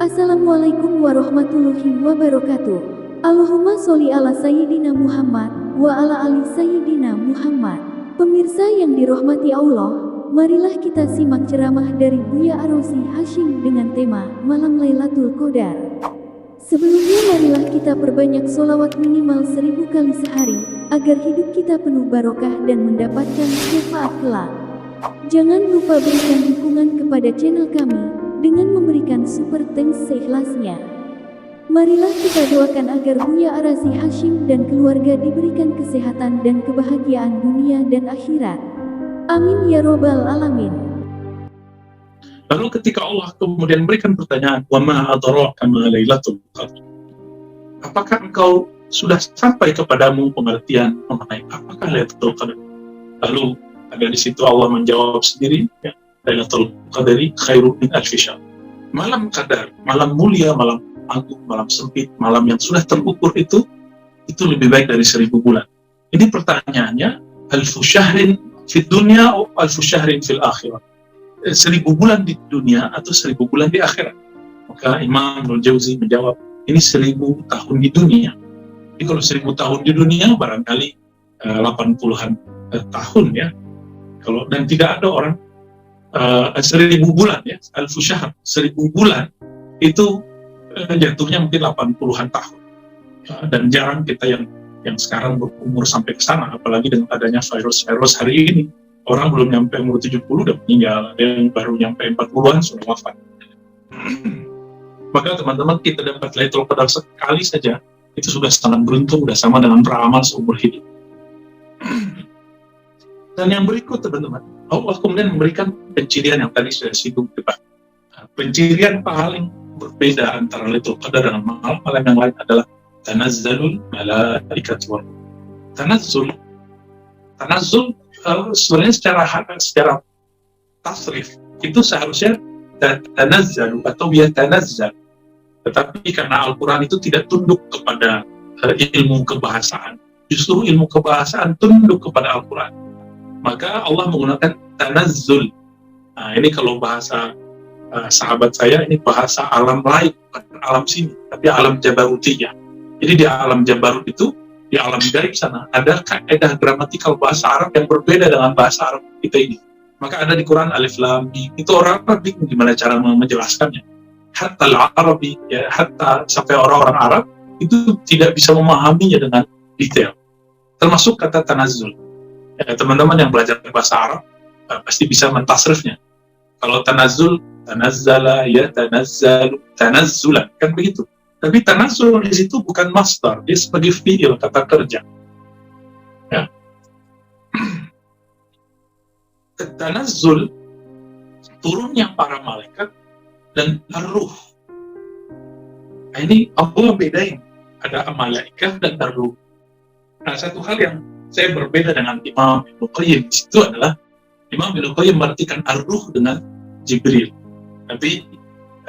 Assalamualaikum warahmatullahi wabarakatuh. Allahumma sholli ala Sayyidina Muhammad wa ala ali Sayyidina Muhammad. Pemirsa yang dirahmati Allah, marilah kita simak ceramah dari Buya Arosi Hashim dengan tema Malam Lailatul Qadar. Sebelumnya marilah kita perbanyak sholawat minimal 1000 kali sehari, agar hidup kita penuh barokah dan mendapatkan syafaat kelak. Jangan lupa berikan dukungan kepada channel kami dengan memberikan super thanks seikhlasnya. Marilah kita doakan agar Buya Arosi Hashim dan keluarga diberikan kesehatan dan kebahagiaan dunia dan akhirat. Amin ya robbal alamin. Lalu ketika Allah kemudian memberikan pertanyaan, wa ma adraka ma lailatul qadar. Apakah engkau sudah sampai kepadamu pengertian mengenai apakah Lailatul Qadar? Lalu ada di situ Allah menjawab sendiri, ya, Lailatul Qadari khairun min alfi syahr. Malam Qadar, malam mulia, malam agung, malam sempit, malam yang sudah terukur itu lebih baik dari 1000 bulan. Ini pertanyaannya, alfu syahrin fid dunya atau alfu syahrin fil akhirat? 1000 bulan di dunia atau 1000 bulan di akhirat? Maka Imam Ibnul Jauzi menjawab, ini 1000 tahun di dunia. Jadi kalau 1000 tahun di dunia barangkali 80-an tahun ya. Kalau dan tidak ada orang 1000 bulan ya, alfu syahr, 1000 bulan itu jatuhnya mungkin 80-an tahun. Dan jarang kita yang sekarang berumur sampai ke sana, apalagi dengan adanya virus hari ini. Orang belum nyampe umur 70 udah meninggal, ada yang baru nyampe 40-an sudah wafat. Maka teman-teman, kita dapat Lailatul Qadar sekali saja, itu sudah sangat beruntung, sudah sama dengan beramal seumur hidup. Dan yang berikut teman-teman, Allah kemudian memberikan pencirian yang tadi sudah singgung depan. Pencirian paling berbeda antara Lailatul Qadar dengan malam-malam yang lain adalah tanazzalul malaikatu war ruh. Tanazzul sebenarnya secara tasrif itu seharusnya tanazzalu atau yatanazzal. Tetapi karena Al-Quran itu tidak tunduk kepada ilmu kebahasaan, justru ilmu kebahasaan tunduk kepada Al-Quran. Maka Allah menggunakan tanazzul. Nah, ini kalau bahasa sahabat saya, ini bahasa alam lain, bukan alam sini, tapi alam jabarutiyah. Jadi di alam Jabarut itu, di alam gaib sana, ada kaidah gramatikal bahasa Arab yang berbeda dengan bahasa Arab kita ini. Maka ada di Quran alif lam mim, itu orang Arab bingung gimana cara menjelaskannya. Hatta al-Arabi, ya, hatta sampai orang-orang Arab itu tidak bisa memahaminya dengan detail. Termasuk kata tanazzul. Ya, teman-teman yang belajar bahasa Arab pasti bisa mentasrifnya. Kalau tanazzul, tanazzala, ya tanazzalu, tanazzulan, kan begitu. Tapi tanazzul di situ bukan masdar, dia sebagai fi'il, kata kerja. Ya. Tanazzul, turunnya para malaikat dan ar-ruh. Nah, ini Allah bedain, ada malaikat dan ar-ruh. Nah, satu hal yang saya berbeda dengan Imam Ibnu Qayyim di situ adalah Imam Ibnu Qayyim mengartikan ar-ruh dengan Jibril. Tapi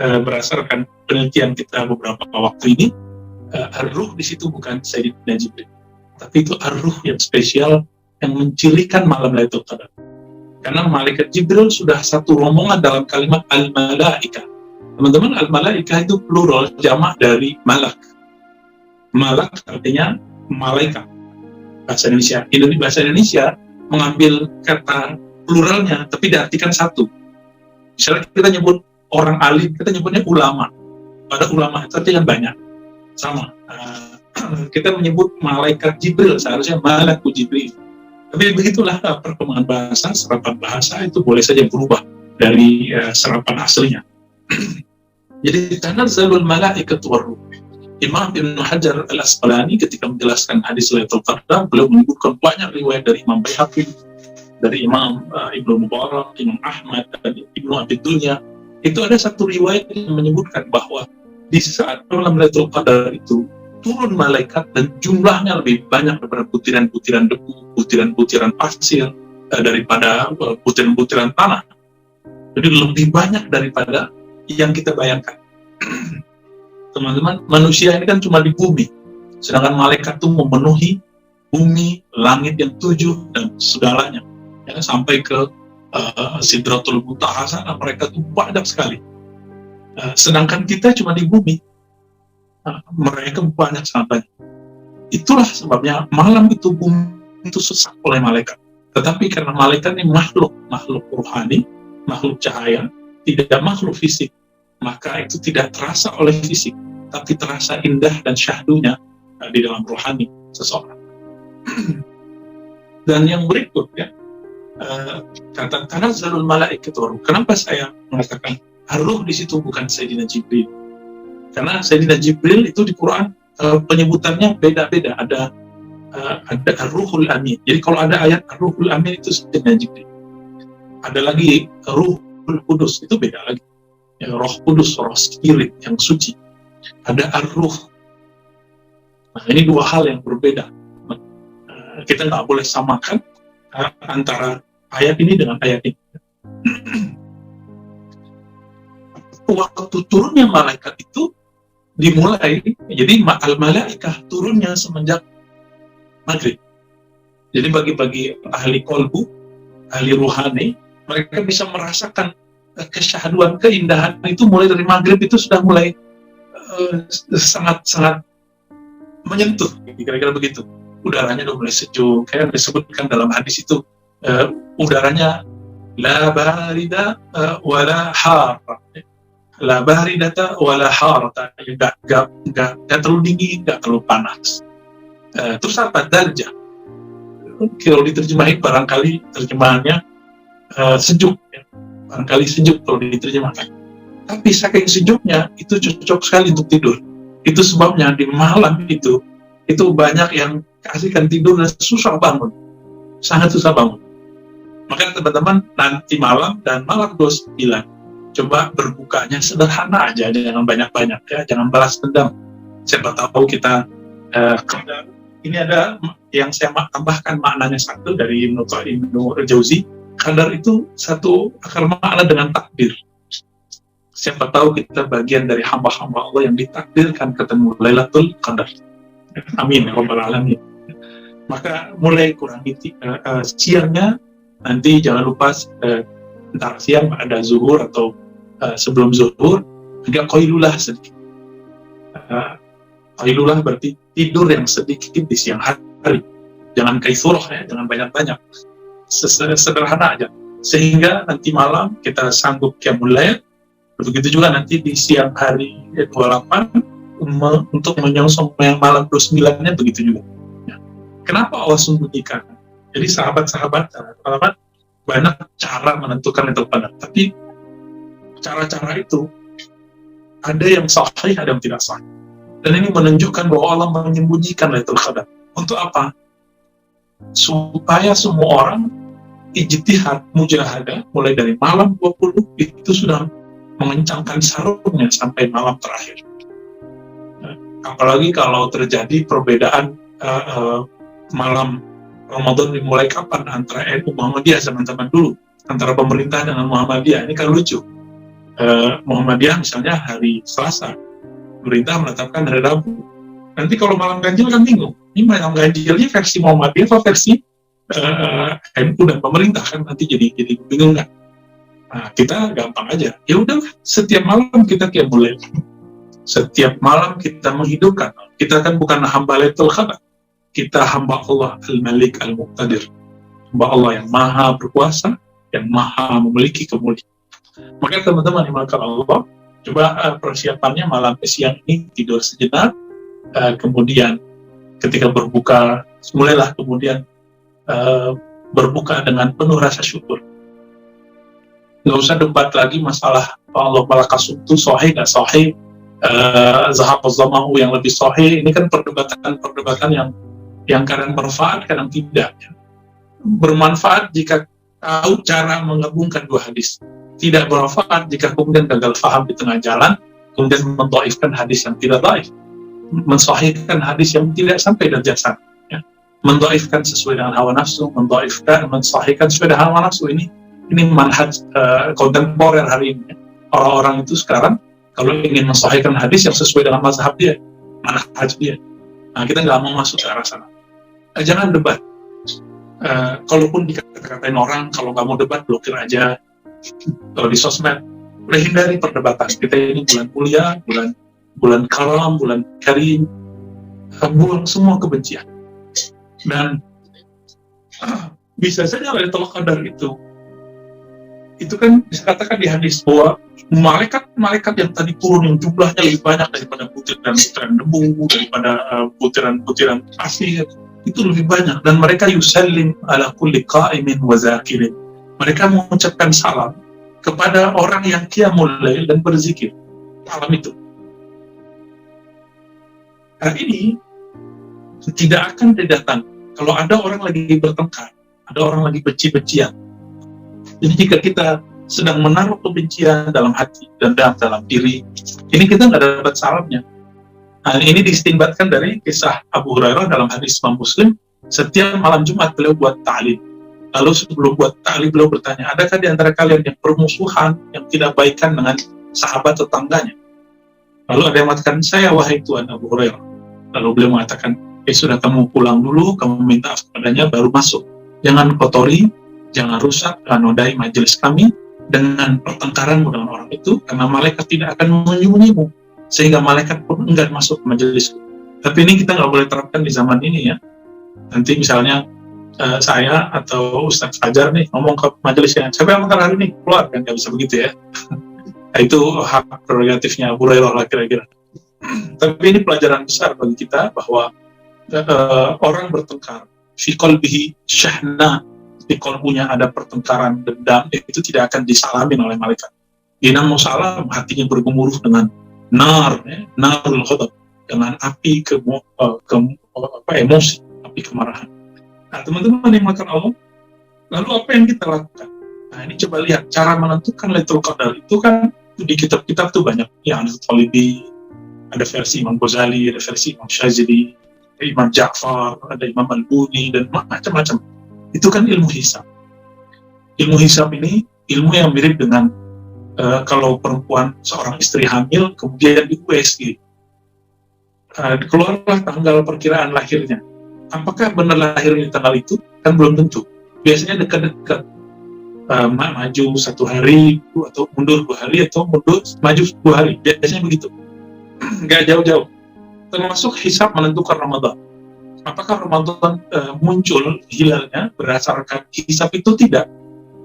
berdasarkan penelitian kita beberapa waktu ini, ar-ruh di situ bukan Sayyidina Jibril, tapi itu ar-ruh yang spesial yang mencirikan malam Lailatul Qadar. Karena malaikat Jibril sudah satu rombongan dalam kalimat al-malaika. Teman-teman, al-malaika itu plural, jamak dari malak. Malak artinya malaikat. Bahasa Indonesia mengambil kata pluralnya, tapi diartikan satu. Misalnya kita nyebut orang alim, kita nyebutnya ulama. Pada ulama itu artinya banyak. Sama. Kita menyebut malaikat Jibril, seharusnya malakut Jibril. Tapi begitulah perkembangan bahasa, serapan bahasa itu boleh saja berubah dari serapan aslinya. Jadi, tanazzalul malaikatu war ruh. Imam Ibnu Hajar Al-Asqalani ketika menjelaskan hadis Lailatul Qadar, beliau menyebutkan banyak riwayat dari Imam Baihaqi, dari Imam Ibnu Mubarak, Imam Ahmad, dan Ibnu Abi Dunya. Itu ada satu riwayat yang menyebutkan bahwa di saat malam Lailatul Qadar itu turun malaikat dan jumlahnya lebih banyak daripada butiran-butiran debu, butiran-butiran pasir, daripada butiran-butiran tanah. Jadi lebih banyak daripada yang kita bayangkan. Teman-teman, manusia ini kan cuma di bumi, sedangkan malaikat itu memenuhi bumi, langit yang 7 dan segalanya, ya, sampai ke Sidratul Muntaha sana, mereka itu banyak sekali. Sedangkan kita cuma di bumi, mereka banyak, sangat banyak. Itulah sebabnya malam itu bumi itu sesak oleh malaikat. Tetapi karena malaikat ini makhluk rohani, makhluk cahaya, tidak makhluk fisik, maka itu tidak terasa oleh fisik, tapi terasa indah dan syahdunya di dalam rohani seseorang. Dan yang berikutnya, kata tanazzalul malaikatu. Kenapa saya mengatakan ruh di situ bukan Sayyidina Jibril? Karena Sayyidina Jibril itu di Quran penyebutannya beda-beda. Ada Ruhul Amin. Jadi kalau ada ayat Ruhul Amin itu Sayyidina Jibril. Ada lagi Ruhul Kudus, itu beda lagi. Ya, Roh Kudus, Roh Spirit yang suci. Ada Ar-Ruh. Nah, ini dua hal yang berbeda. Kita nggak boleh samakan antara ayat ini dengan ayat ini. Waktu turunnya malaikat itu dimulai, jadi al-malaikah turunnya semenjak maghrib. Jadi bagi ahli kolbu, ahli ruhani, mereka bisa merasakan kesyahduan, keindahan itu mulai dari maghrib, itu sudah mulai sangat-sangat menyentuh, kira-kira begitu. Udaranya udah mulai sejuk, kayak disebutkan dalam hadis itu, udaranya la barida wala har, la baridata wala harata, nggak terlalu dingin, nggak terlalu panas. Terus apa? Darjah. Kalau diterjemahin barangkali terjemahannya sejuk, ya. Barangkali sejuk kalau diterjemahkan. Tapi saking sejuknya itu cocok sekali untuk tidur. Itu sebabnya di malam itu banyak yang kasihkan tidur dan susah bangun, sangat susah bangun. Maka teman-teman nanti malam dan malam 29 coba berbukanya sederhana aja, jangan banyak-banyak ya, jangan balas dendam. Siapa tahu kita ini ada yang saya tambahkan maknanya satu dari Ibnu Jauzi. Qadar itu satu akar makna dengan takdir. Siapa tahu kita bagian dari hamba-hamba Allah yang ditakdirkan ketemu Lailatul Qadar. Amin ya rabbal alamin. Maka mulai kurangi siangnya, nanti jangan lupa entar siang ada zuhur atau sebelum zuhur agak qailulah sedikit. Qailulah berarti tidur yang sedikit di siang hari. Jangan kaitsurah ya, jangan banyak-banyak. Sederhana aja. Sehingga nanti malam kita sanggup qiyamul lail. Begitu juga nanti di siang hari 28 untuk menyongsong yang malam 29-nya begitu juga. Ya. Kenapa Allah sembunyikan? Jadi sahabat-sahabat banyak cara menentukan Lailatul Qadar, tapi cara-cara itu ada yang sahih, ada yang tidak sahih. Dan ini menunjukkan bahwa Allah menyembunyikan Lailatul Qadar. Untuk apa? Supaya semua orang ijtihad, mujahadah, mulai dari malam 20 itu sudah mengencangkan sarungnya sampai malam terakhir. Apalagi kalau terjadi perbedaan malam Ramadan dimulai kapan antara NU Muhammadiyah zaman-zaman dulu, antara pemerintah dengan Muhammadiyah. Ini kan lucu. Muhammadiyah misalnya hari Selasa, pemerintah menetapkan hari Rabu. Nanti kalau malam ganjil kan bingung. Ini malam ganjilnya versi Muhammadiyah atau versi NU dan pemerintah, kan nanti jadi bingung kan. Nah, kita gampang aja. Ya udah, setiap malam kita qiyamul lail. Setiap malam kita menghidupkan. Kita kan bukan hamba Lailatul Qadar. Kita hamba Allah Al-Malik Al-Muqtadir. Hamba Allah yang maha berkuasa, yang maha memiliki kemuliaan. Maka teman-teman dimakan Allah, coba persiapannya malam siang ini tidur sejenak, kemudian ketika berbuka, mulailah kemudian berbuka dengan penuh rasa syukur. Nggak usah debat lagi masalah Allah malakas itu sahih nggak sahih, zahab az-zamahu yang lebih sahih. Ini kan perdebatan yang kadang bermanfaat, kadang tidak. Bermanfaat jika tahu cara menggabungkan dua hadis. Tidak bermanfaat jika kemudian gagal faham di tengah jalan, kemudian mendhaifkan hadis yang tidak dhaif, mensahihkan hadis yang tidak sampai derajat sana. Ya. Mendhaifkan sesuai dengan hawa nafsu, mensahihkan sesuai dengan hawa nafsu. Ini manhaj kontemporer hari ini. Orang-orang itu sekarang kalau ingin mensahihkan hadis yang sesuai dengan mazhab dia, manhaj dia. Nah, kita nggak mau masuk ke arah sana. Jangan debat. Kalaupun dikata-katain orang, kalau nggak mau debat, blokir aja. Kalau di sosmed, hindari perdebatan. Kita ini bulan mulia, bulan karam, bulan karim, buang semua kebencian. Dan bisa saja Lailatul Qadar itu kan dikatakan di hadis bahwa malaikat-malaikat yang tadi turun yang jumlahnya lebih banyak daripada butiran-butiran debu, daripada butiran-butiran pasir, itu lebih banyak, dan mereka yusallim ala kulli qa'imin wa zakirin. Mereka mengucapkan salam kepada orang yang qiyamul lail dan berzikir malam itu. Hari ini tidak akan didatang kalau ada orang lagi bertengkar, ada orang lagi benci-bencian. Jadi jika kita sedang menaruh kebencian dalam hati, dendam dalam diri, ini kita nggak dapat salamnya. Nah, ini distinbatkan dari kisah Abu Hurairah dalam hadis Imam Muslim. Setiap malam Jumat beliau buat ta'lim. Lalu sebelum buat ta'lim beliau bertanya, adakah di antara kalian yang bermusuhan, yang tidak baikan dengan sahabat tetangganya? Lalu ada yang mengatakan, saya wahai Tuhan Abu Hurairah. Lalu beliau mengatakan, sudah kamu pulang dulu, kamu minta maaf kepadanya, baru masuk. Jangan kotori, jangan rusak, jangan nodai majelis kami dengan pertengkaranmu dengan orang itu, karena malaikat tidak akan menyembunyimu, sehingga malaikat pun enggan masuk ke majelis. Tapi ini kita nggak boleh terapkan di zaman ini ya. Nanti misalnya saya atau Ustaz Fajar nih ngomong ke majelisnya, siapa yang hari ini keluar, kan nggak bisa begitu ya. Nah, itu hak prerogatifnya Abu Hurairah lah kira-kira. Tapi ini pelajaran besar bagi kita bahwa orang bertengkar, fi qalbihi syahna, di kalbunya ada pertengkaran dendam, itu tidak akan disalamin oleh malaikat. Dia mau salam, hatinya bergemuruh dengan narul ghadab, dengan api emosi, api kemarahan. Nah, teman-teman yang makan Allah, lalu apa yang kita lakukan? Nah, ini coba lihat cara menentukan Lailatul Qadar itu kan di kitab-kitab tuh banyak. Ya, ada Talibi, ada versi Imam Ghazali, ada versi Imam Syazili, ada Imam Ja'far, ada Imam Al-Buni, dan macam-macam. Itu kan ilmu hisab. Ilmu hisab ini ilmu yang mirip dengan kalau perempuan seorang istri hamil kemudian di USG, keluarlah tanggal perkiraan lahirnya. Apakah benar lahir di tanggal itu? Kan belum tentu. Biasanya dekat-dekat, maju 1 hari atau mundur 2 hari atau maju 2 hari. Biasanya begitu. Nggak jauh-jauh. Termasuk hisab menentukan Ramadan. Apakah Ramadan muncul hilalnya berdasarkan hisab itu? Tidak.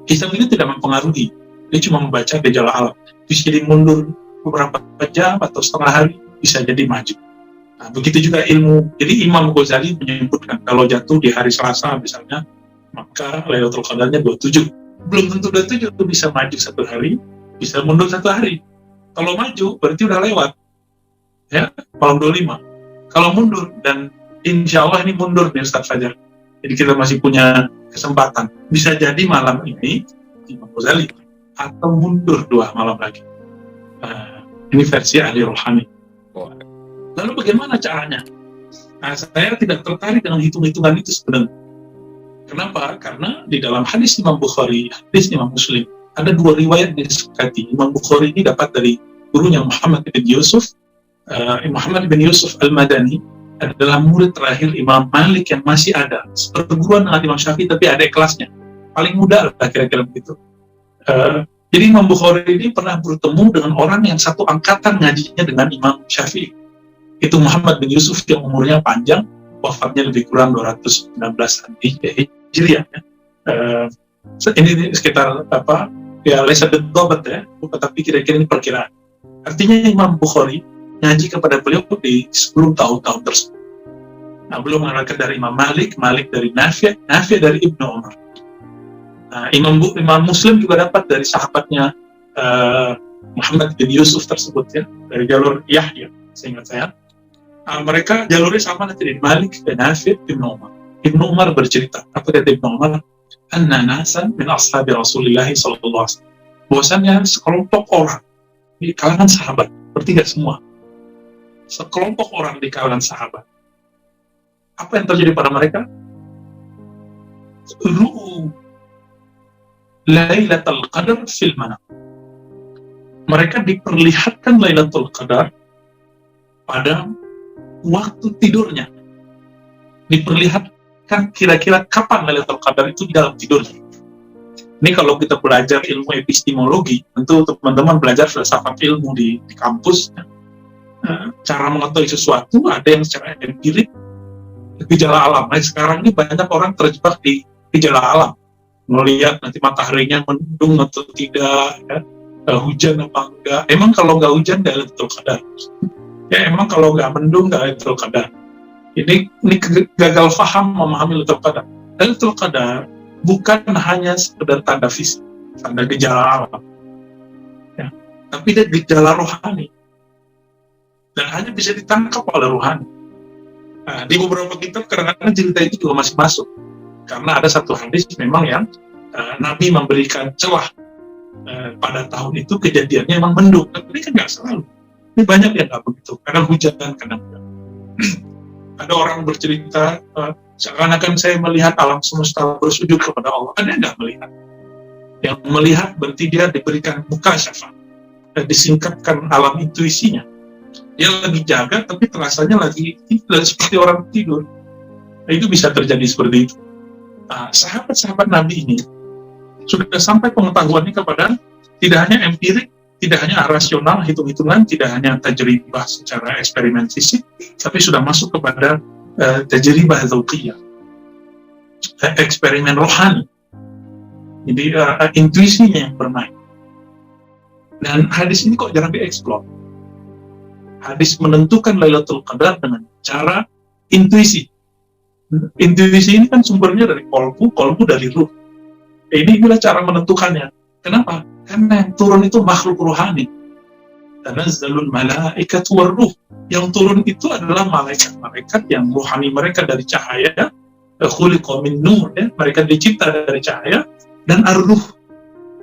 Hisab itu tidak mempengaruhi. Dia cuma membaca gejala alam. Bisa jadi mundur beberapa jam atau setengah hari, bisa jadi maju. Nah, begitu juga ilmu. Jadi Imam Ghazali menyebutkan kalau jatuh di hari Selasa misalnya, maka Lailatul Qadarnya 27. Belum tentu 27 itu bisa maju 1 hari, bisa mundur 1 hari. Kalau maju berarti udah lewat. Ya, malam 25. Kalau mundur, dan insya Allah ini mundur nih Ustaz Fajar. Jadi kita masih punya kesempatan. Bisa jadi malam ini Imam Ghazali, atau mundur 2 malam lagi. Ini versi ahli rohani. Lalu bagaimana caranya? Nah, saya tidak tertarik dengan hitung-hitungan itu sebenarnya. Kenapa? Karena di dalam hadis Imam Bukhari, hadis Imam Muslim, ada 2 riwayat disepakati. Imam Bukhari ini dapat dari gurunya Muhammad bin Yusuf. Muhammad bin Yusuf Al-Madani adalah murid terakhir Imam Malik yang masih ada. Perguruan dengan Imam Syafi'i, tapi ada kelasnya. Paling muda lah kira-kira begitu. Jadi Imam Bukhari ini pernah bertemu dengan orang yang satu angkatan ngajinya dengan Imam Syafi'i. Itu Muhammad bin Yusuf yang umurnya panjang, wafatnya lebih kurang 219 Hijriah. Ini sekitar lesa bedobat ya, tapi kira-kira ini perkiraan. Artinya Imam Bukhari ngaji kepada beliau di 10 tahun tersebut. Nah, belum mengatakan dari Imam Malik, Malik dari Nafi', Nafi' dari Ibnu Umar. Nah, Imam Muslim juga dapat dari sahabatnya Muhammad bin Yusuf tersebut ya, dari jalur Yahya, seingat saya. Mereka jalurnya sama nanti dari Malik dan Nafi' Ibnu Umar. Ibnu Umar bercerita, apa kata Ibnu Umar? Anna nasan min ashabi Rasulillah sallallahu alaihi wasallam. Bahwasannya sekelompok orang di kalangan sahabat, bertiga semua. Sekelompok orang di kalangan sahabat. Apa yang terjadi pada mereka? Ru'u Lailatul Qadar fil manam. Mereka diperlihatkan Lailatul Qadar pada waktu tidurnya. Diperlihatkan kira-kira kapan Lailatul Qadar itu di dalam tidurnya. Ini kalau kita belajar ilmu epistemologi, tentu teman-teman belajar filsafat ilmu di kampus, cara mengetahui sesuatu ada yang secara empirik, gejala alam. Nah, sekarang ini banyak orang terjebak di gejala alam, melihat nanti mataharinya mendung atau tidak, ya, hujan apa enggak. Emang kalau nggak hujan nggak Lailatul Qadar. Ya emang kalau nggak mendung nggak Lailatul Qadar. Ini gagal paham memahami Lailatul Qadar. Lailatul Qadar bukan hanya sekedar tanda fisik, tanda gejala alam, ya, tapi dia gejala rohani dan hanya bisa ditangkap oleh rohani. Nah, di beberapa kitab kadang-kadang cerita itu juga masih masuk, karena ada satu hadis memang yang Nabi memberikan celah pada tahun itu kejadiannya memang mendung, tapi kan nggak selalu. Ini banyak yang nggak begitu, kadang hujan, kadang enggak. Ada orang bercerita, seakan-akan saya melihat alam semesta bersujud kepada Allah. Ada nggak melihat? Yang melihat berarti dia diberikan mukasyafah, disingkapkan alam intuisinya. Dia lagi jaga, tapi terasanya lagi seperti orang tidur. Nah, itu bisa terjadi seperti itu. Nah, sahabat-sahabat Nabi ini sudah sampai pengetahuannya kepada tidak hanya empirik, tidak hanya rasional, hitung-hitungan, tidak hanya tajribah secara eksperimen fisik, tapi sudah masuk kepada tajribah dzauqiyah, eksperimen rohani. Jadi intuisinya yang bermain. Dan hadis ini kok jarang dieksplor. Hadis menentukan Lailatul Qadar dengan cara intuisi. Intuisi ini kan sumbernya dari kolbu dari ruh. Ini adalah cara menentukannya. Kenapa? Karena yang turun itu makhluk rohani. Tanazzalul malaikatu warruh. Yang turun itu adalah malaikat-malaikat yang rohani mereka dari cahaya, khuliqa min nur, ya, mereka dicipta dari cahaya, dan ar-ruh.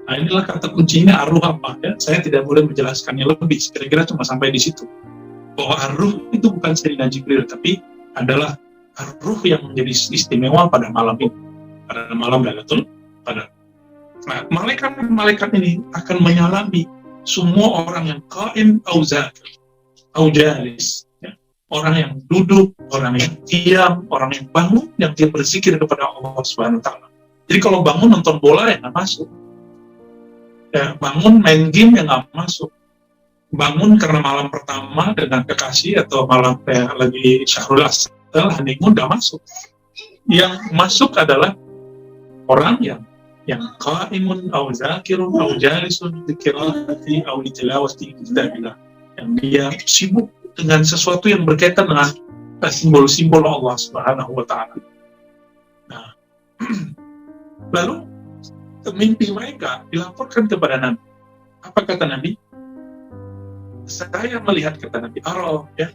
Nah, inilah kata kuncinya ar-ruh apa, ya? Saya tidak boleh menjelaskannya lebih, kira-kira cuma sampai di situ. Bahwa ar-ruh itu bukan Sayyidina Jibril, tapi adalah ar-ruh yang menjadi istimewa pada malam ini, pada malam Lailatul Qadar. Nah, malaikat-malaikat ini akan menyalami semua orang yang qaim au zakir au jalis, ya. Orang yang duduk, orang yang diam, orang yang bangun, yang dia berzikir kepada Allah Subhanahu wa taala. Jadi kalau bangun nonton bola ya nggak masuk. Ya, bangun main game ya nggak masuk. Bangun karena malam pertama dengan kekasih atau malam lagi syahrul asal honeymoon nggak masuk. Yang masuk adalah orang yang qaimun aw zakirun aw jalisun bi qiraati aw tilawati kitabillah, yang dia sibuk dengan sesuatu yang berkaitan dengan simbol-simbol Allah Subhanahu wa taala. Nah, lalu mimpi mereka dilaporkan kepada Nabi. Apa kata Nabi? Saya melihat, kata Nabi, ya,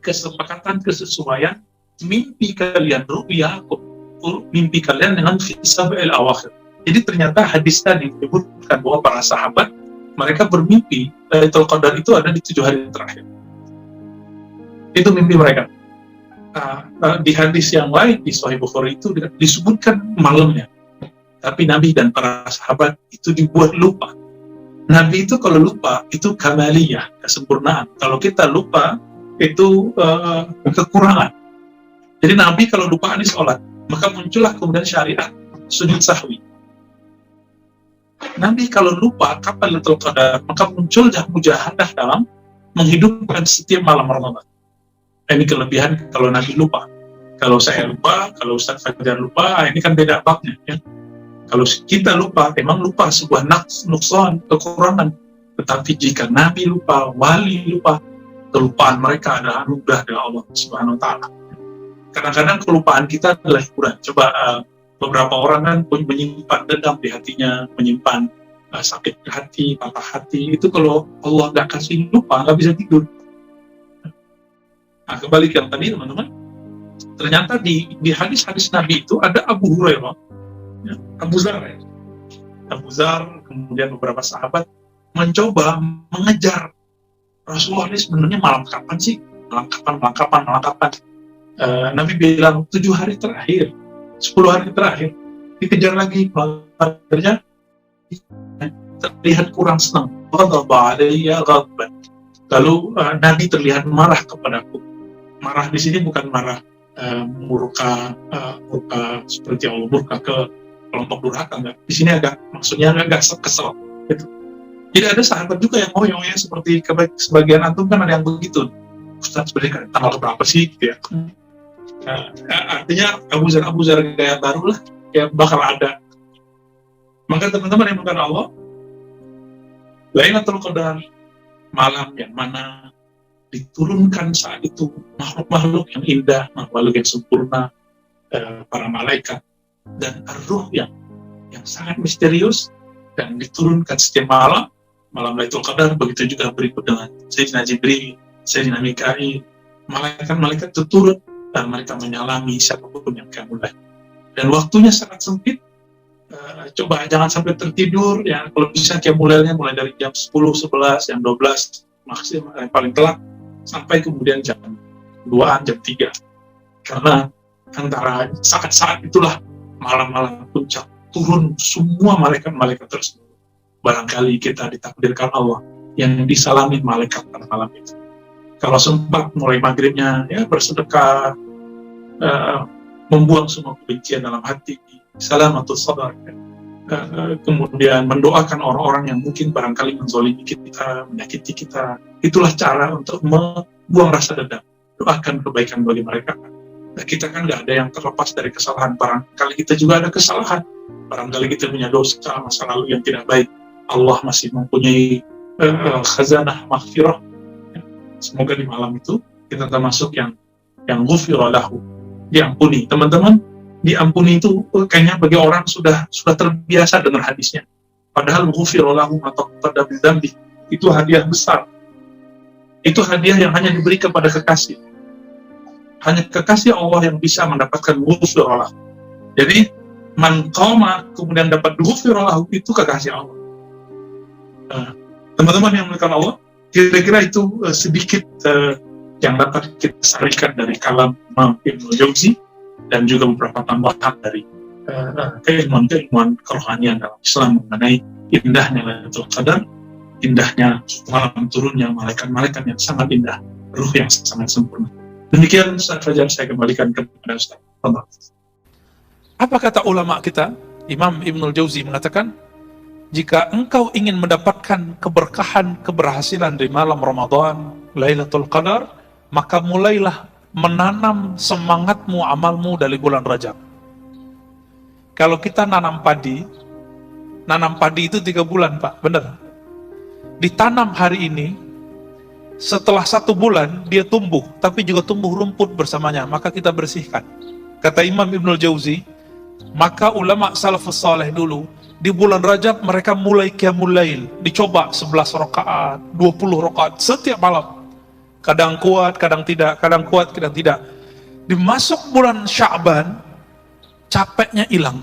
kesepakatan, kesesuaian mimpi kalian, ru'yakum, mimpi kalian dengan fisab'il awakhir. Jadi ternyata hadis tadi menyebutkan bahwa para sahabat mereka bermimpi Lailatul Qadar itu ada di 7 hari terakhir. Itu mimpi mereka. Di hadis yang lain di Sahih Bukhari itu disebutkan malamnya. Tapi Nabi dan para sahabat itu dibuat lupa. Nabi itu kalau lupa itu kamaliyah, kesempurnaan. Kalau kita lupa itu kekurangan. Jadi Nabi kalau lupa ini sholat, maka muncullah kemudian syariat sujud sahwi. Nabi kalau lupa kapan Lailatul Qadar, maka muncul mujahadah dalam menghidupkan setiap malam Ramadan. Ini kelebihan kalau Nabi lupa. Kalau saya lupa, kalau Ustaz Fajar lupa, ini kan beda babnya, ya. Kalau kita lupa, memang lupa sebuah nuksan, kekurangan. Tetapi jika Nabi lupa, wali lupa, kelupaan mereka adalah anugerah dari Allah Subhanahu wa taala. Kadang-kadang kelupaan kita adalah hiburan. Coba beberapa orang kan menyimpan dendam di hatinya, menyimpan sakit hati, patah hati. Itu kalau Allah nggak kasih lupa, nggak bisa tidur. Nah, kembali ke yang tadi, teman-teman. Ternyata di hadis-hadis Nabi itu ada Abu Hurairah, ya, Abu Zar, kemudian beberapa sahabat mencoba mengejar Rasulullah ini sebenarnya malam kapan sih? Malam kapan? Nabi bilang 7 hari terakhir, 10 hari terakhir, dikejar lagi, akhirnya terlihat kurang senang. Lalu Nabi terlihat marah kepadaku. Marah di sini bukan marah murka seperti Allah, murka ke kelompok durhaka, enggak. Di sini agak maksudnya agak kesel gitu. Jadi ada sahabat juga yang ngoyo-ngoyo seperti sebagian antum kan ada yang begitu. Ustaz sebenarnya tanggal berapa sih gitu ya. Artinya Abu Zar gaya baru lah ya bakal ada. Maka teman-teman yang bukan Allah, Lailatul Qadar, malam yang mana diturunkan saat itu makhluk-makhluk yang indah, makhluk yang sempurna, para malaikat dan ar-ruh yang sangat misterius, dan diturunkan setiap malam Lailatul Qadar. Begitu juga berikut dengan Sayyidina Jibril, Sayyidina Mikail, malaikat-malaikat itu turun dan mereka menyalami siapapun yang kamu lihat. Dan waktunya sangat sempit. Coba jangan sampai tertidur ya, kalau bisa mulainya mulai dari jam 10, 11, jam 12 maksimal paling telat sampai kemudian jam 2-an, jam 3, karena antara saat-saat itulah malam-malam puncak turun semua malaikat-malaikat tersebut. Barangkali kita ditakdirkan Allah yang disalami malaikat pada malam itu. Kalau sempat mulai maghribnya ya bersedekah, membuang semua kebencian dalam hati, salamatul sadar, kemudian mendoakan orang-orang yang mungkin barangkali menzolimi kita, menyakiti kita. Itulah cara untuk membuang rasa dendam. Doakan kebaikan bagi mereka. Nah, kita kan nggak ada yang terlepas dari kesalahan. Barangkali kita juga ada kesalahan. Barangkali kita punya dosa masa lalu yang tidak baik. Allah masih mempunyai khazanah maghfirah. Semoga di malam itu kita termasuk yang ghufira lahu, diampuni. Teman-teman, diampuni itu kayaknya bagi orang sudah terbiasa dengar hadisnya. Padahal ghufira lahu atau pada dzambi itu hadiah besar. Itu hadiah yang hanya diberi kepada kekasih. Hanya kekasih Allah yang bisa mendapatkan ghufira lahu. Jadi man qama kemudian dapat ghufira lahu itu kekasih Allah. Teman-teman yang dimuliakan Allah, kira-kira itu sedikit yang dapat kita sarikan dari kalam Imam Ibnul Jauzi dan juga beberapa tambahan dari keilmuan kerohanian dalam Islam mengenai indahnya Lailatul Qadar, indahnya malam turunnya malaikat-malaikat yang sangat indah, ruh yang sangat sempurna. Demikian Ustaz Fajar, saya kembalikan kepada Ustaz. Apa kata ulama kita? Imam Ibnul Jauzi mengatakan, jika engkau ingin mendapatkan keberkahan, keberhasilan di malam Ramadan, Lailatul Qadar, maka mulailah menanam semangatmu, amalmu dari bulan Rajab. Kalau kita nanam padi itu 3 bulan, Pak, benar. Ditanam hari ini, setelah 1 bulan dia tumbuh, tapi juga tumbuh rumput bersamanya, maka kita bersihkan. Kata Imam Ibnul Jauzi, maka ulama salafus saleh dulu, di bulan Rajab mereka mulai qiyamul lail, dicoba 11 rakaat, 20 rakaat setiap malam. Kadang kuat, kadang tidak, kadang kuat, kadang tidak. Dimasuk bulan Sya'ban, capeknya hilang.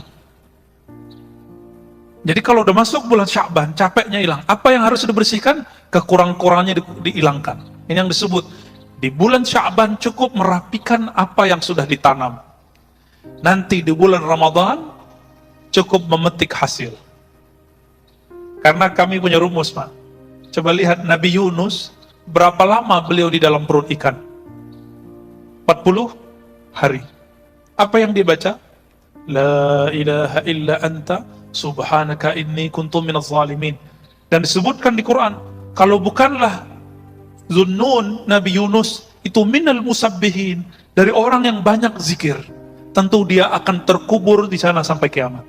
Jadi kalau udah masuk bulan Sya'ban, capeknya hilang. Apa yang harus dibersihkan? Kekurang-kurangannya dihilangkan. Ini yang disebut, di bulan Sya'ban cukup merapikan apa yang sudah ditanam. Nanti di bulan Ramadan, cukup memetik hasil. Karena kami punya rumus, Pak. Coba lihat Nabi Yunus, berapa lama beliau di dalam perut ikan? 40 hari. Apa yang dia baca? La ilaha illa anta subhanaka inni kuntu minaz zalimin. Dan disebutkan di Quran, kalau bukanlah Zunnun, Nabi Yunus itu minal musabbihin, dari orang yang banyak zikir, tentu dia akan terkubur di sana sampai kiamat.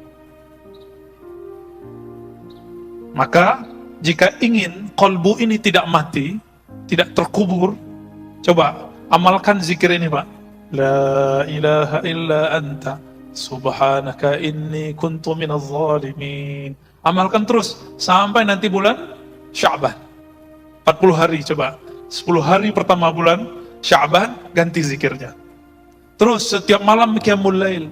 Maka jika ingin kolbu ini tidak mati, tidak terkubur, coba amalkan zikir ini, Pak. La ilaha illa anta subhanaka inni kuntu minaz zalimin. Amalkan terus sampai nanti bulan Sya'ban. 40 hari coba. 10 hari pertama bulan Sya'ban ganti zikirnya. Terus setiap malam qiyamul lail.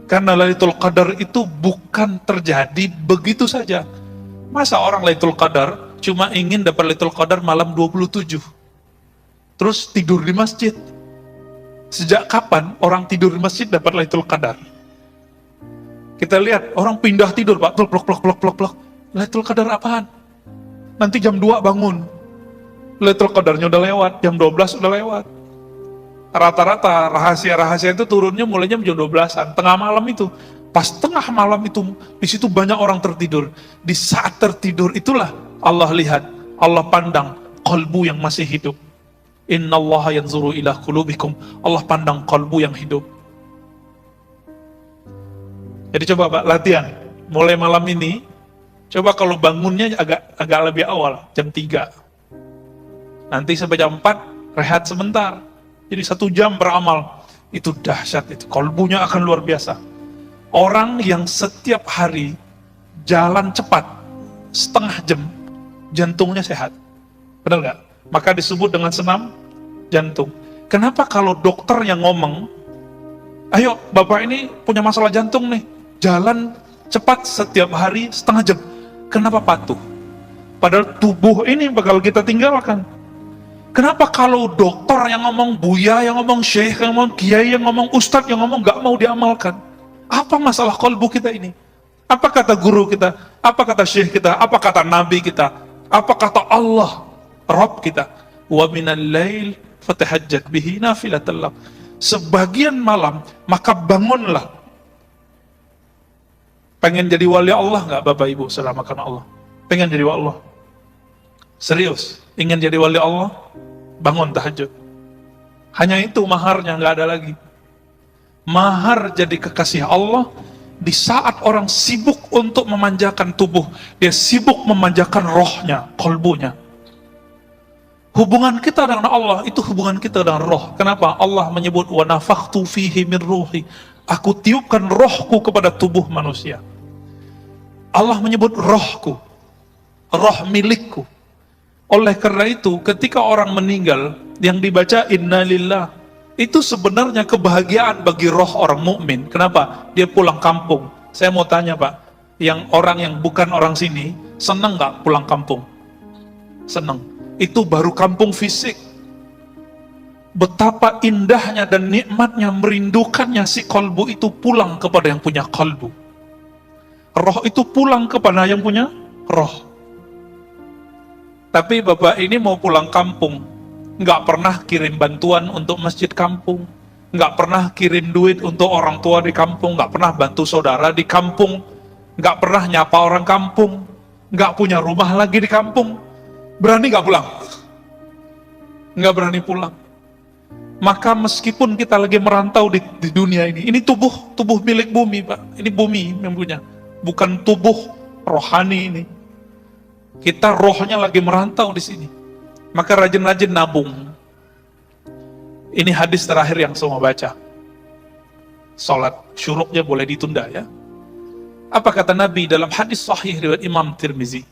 Karena Lailatul Qadar itu bukan terjadi begitu saja. Masa orang Lailatul Qadar cuma ingin dapat Lailatul Qadar malam 27, terus tidur di masjid? Sejak kapan orang tidur di masjid dapat Lailatul Qadar? Kita lihat orang pindah tidur, Pak, plok. Lailatul Qadar apaan? Nanti jam 2 bangun, Lailatul Qadarnya udah lewat, jam 12 udah lewat. Rata-rata rahasia-rahasia itu turunnya mulainya jam 12-an, tengah malam itu. Pas tengah malam itu, di situ banyak orang tertidur. Di saat tertidur itulah Allah lihat, Allah pandang kalbu yang masih hidup. Innallaha yanzuru ila qulubikum. Allah pandang kalbu yang hidup. Jadi coba Pak, latihan. Mulai malam ini, coba kalau bangunnya agak lebih awal, jam 3. Nanti sampai jam 4, rehat sebentar. Jadi 1 jam beramal. Itu dahsyat itu. Kalbunya akan luar biasa. Orang yang setiap hari jalan cepat, setengah jam, jantungnya sehat. Benar nggak? Maka disebut dengan senam jantung. Kenapa kalau dokter yang ngomong, ayo Bapak ini punya masalah jantung nih, jalan cepat setiap hari setengah jam. Kenapa patuh? Padahal tubuh ini bakal kita tinggalkan. Kenapa kalau dokter yang ngomong, buya yang ngomong, syekh yang ngomong, kiai yang ngomong, ustadz yang ngomong, gak mau diamalkan? Apa masalah kalbu kita ini? Apa kata guru kita? Apa kata syekh kita? Apa kata nabi kita? Apa kata Allah, Rabb kita? Wa minal lail fatahajjat bihi nafilatan lak. Sebagian malam, maka bangunlah. Pengen jadi wali Allah nggak Bapak Ibu selama karena Allah? Pengen jadi wali Allah? Serius? Ingin jadi wali Allah? Bangun tahajud. Hanya itu maharnya, nggak ada lagi. Mahar jadi kekasih Allah di saat orang sibuk untuk memanjakan tubuh, dia sibuk memanjakan rohnya, kalbunya. Hubungan kita dengan Allah itu hubungan kita dengan roh. Kenapa? Allah menyebut wa nafakhtu fihi min ruhi. Aku tiupkan rohku kepada tubuh manusia. Allah menyebut rohku, roh milikku. Oleh karena itu, ketika orang meninggal yang dibaca innalillah, itu sebenarnya kebahagiaan bagi roh orang mukmin. Kenapa? Dia pulang kampung. Saya mau tanya Pak, yang orang yang bukan orang sini, senang nggak pulang kampung? Senang. Itu baru kampung fisik. Betapa indahnya dan nikmatnya, merindukannya si kalbu itu pulang kepada yang punya kalbu. Roh itu pulang kepada yang punya roh. Tapi Bapak ini mau pulang kampung, nggak pernah kirim bantuan untuk masjid kampung, nggak pernah kirim duit untuk orang tua di kampung, nggak pernah bantu saudara di kampung, nggak pernah nyapa orang kampung, nggak punya rumah lagi di kampung, berani nggak pulang? Nggak berani pulang. Maka meskipun kita lagi merantau di dunia ini tubuh milik bumi Pak, ini bumi yang punya, bukan tubuh rohani ini. Kita rohnya lagi merantau di sini. Maka rajin-rajin nabung. Ini hadis terakhir yang saya mau baca. Salat syuruknya boleh ditunda ya. Apa kata Nabi dalam hadis sahih riwayat Imam Tirmizi?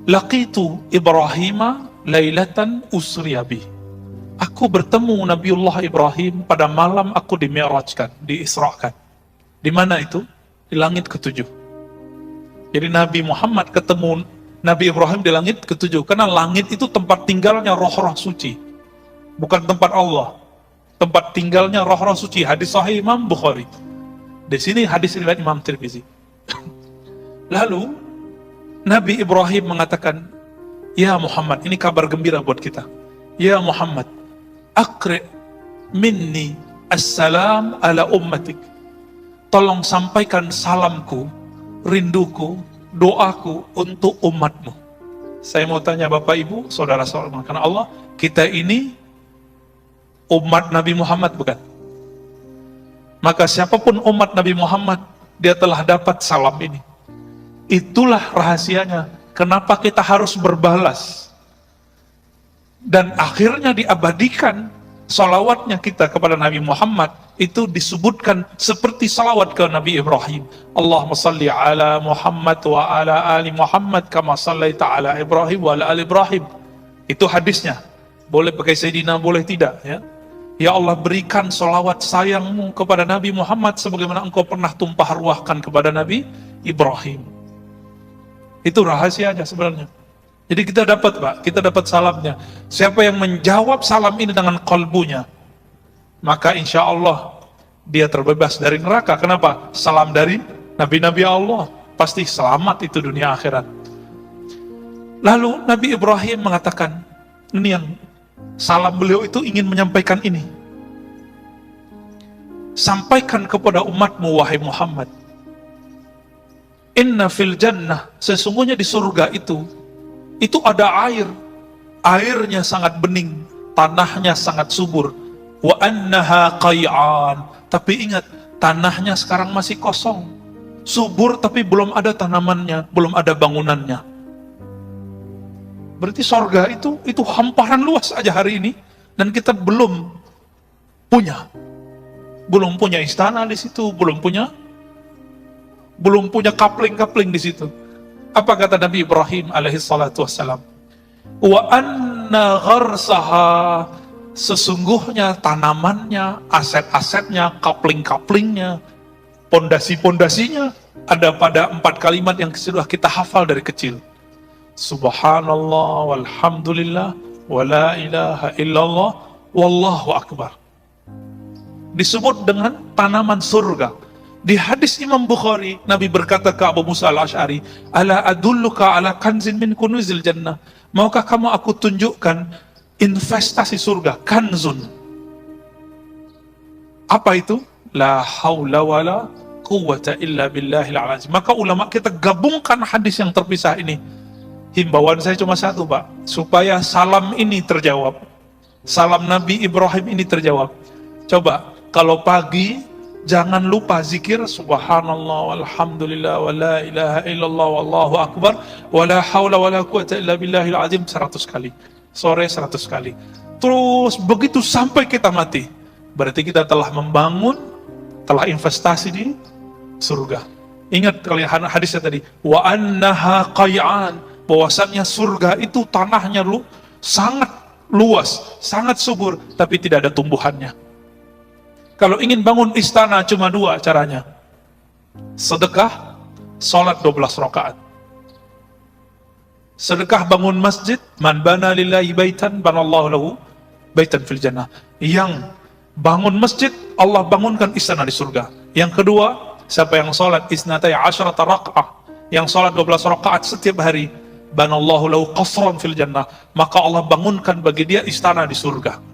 Laqitu Ibrahim lailatan usriya bih. Aku bertemu Nabiullah Ibrahim pada malam aku dimi'rajkan, diisrakan. Di mana itu? Di langit ke-7. Jadi Nabi Muhammad ketemu Nabi Ibrahim di langit ke-7, karena langit itu tempat tinggalnya roh-roh suci, bukan tempat Allah, tempat tinggalnya roh-roh suci. Hadis sahih Imam Bukhari. Di sini hadis riwayat Imam Tirmizi. Lalu Nabi Ibrahim mengatakan, ya Muhammad, ini kabar gembira buat kita. Ya Muhammad, aqri minni assalam ala ummatik. Tolong sampaikan salamku, rinduku, doaku untuk umatmu. Saya mau tanya Bapak Ibu, saudara-saudara, karena Allah, kita ini umat Nabi Muhammad bukan? Maka siapapun umat Nabi Muhammad, dia telah dapat salam ini. Itulah rahasianya, kenapa kita harus berbalas. Dan akhirnya diabadikan salawatnya kita kepada Nabi Muhammad, itu disebutkan seperti salawat ke Nabi Ibrahim. Allahumma salli ala Muhammad wa ala ali Muhammad kama sallaita ala Ibrahim wa ala ali Ibrahim. Itu hadisnya. Boleh pakai Sayyidina, boleh tidak ya. Ya Allah, berikan salawat sayangmu kepada Nabi Muhammad sebagaimana engkau pernah tumpah ruahkan kepada Nabi Ibrahim. Itu rahasianya sebenarnya. Jadi kita dapat Pak, kita dapat salamnya. Siapa yang menjawab salam ini dengan kalbunya, maka insya Allah dia terbebas dari neraka. Kenapa? Salam dari Nabi-Nabi Allah, pasti selamat itu dunia akhirat. Lalu Nabi Ibrahim mengatakan, ini yang salam beliau itu ingin menyampaikan ini. sampaikan kepada umatmu wahai Muhammad, inna fil jannah, sesungguhnya di surga itu ada air, airnya sangat bening, tanahnya sangat subur. Wa annaha qay'an, tapi ingat, tanahnya sekarang masih kosong, subur tapi belum ada tanamannya, belum ada bangunannya. Berarti surga itu hamparan luas aja hari ini, dan kita belum punya istana di situ, belum punya kapling di situ. Apa kata Nabi Ibrahim alaihi salatu wassalam? Wa anna gharsaha, sesungguhnya tanamannya, aset-asetnya, kapling-kaplingnya, pondasi-pondasinya ada pada 4 kalimat yang sudah kita hafal dari kecil. Subhanallah walhamdulillah wa la ilaha illallah wallahu akbar. Disebut dengan tanaman surga. Di hadis Imam Bukhari, Nabi berkata ke Abu Musa al-Ash'ari, ala adulluka ala kanzin min kunuzil jannah, maukah kamu aku tunjukkan investasi surga, kanzun. Apa itu? La haula wala quwwata illa billahil azim. Maka ulama kita gabungkan hadis yang terpisah ini. Himbauan saya cuma satu, Pak, supaya salam ini terjawab, salam Nabi Ibrahim ini terjawab. Coba kalau pagi jangan lupa zikir subhanallah walhamdulillah wa la ilaha illallah wallahu akbar wa la haula wa la quwwata illa billahil azim 100 kali. Sore 100 kali. Terus begitu sampai kita mati. Berarti kita telah membangun, telah investasi di surga. Ingat kalian hadisnya tadi, wa annaha qay'an, bahwasannya surga itu tanahnya sangat luas, sangat subur, tapi tidak ada tumbuhannya. Kalau ingin bangun istana cuma 2 caranya. Sedekah, salat 12 rakaat. Sedekah bangun masjid, man bana lillahi baitan banallahu lahu baitan fil jannah. Yang bangun masjid, Allah bangunkan istana di surga. Yang kedua, siapa yang salat isnatai asyrata rakaat, yang salat 12 rakaat setiap hari, banallahu lahu qasran fil jannah, maka Allah bangunkan bagi dia istana di surga.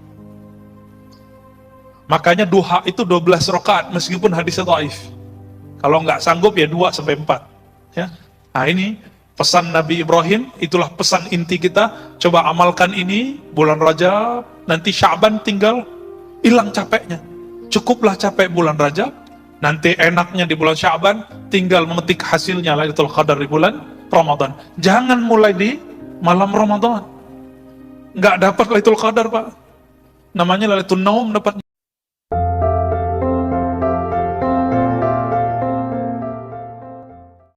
Makanya duha itu 12 rakaat meskipun hadisnya dhaif. Kalau nggak sanggup ya 2 sampai 4. Ya. Nah ini pesan Nabi Ibrahim, itulah pesan inti kita. Coba amalkan ini bulan Rajab, nanti Sya'ban tinggal hilang capeknya. Cukuplah capek bulan Rajab, nanti enaknya di bulan Sya'ban tinggal memetik hasilnya Lailatul Qadar di bulan Ramadan. Jangan mulai di malam Ramadan. Nggak dapat Lailatul Qadar, Pak. Namanya Lailatul Naum dapat.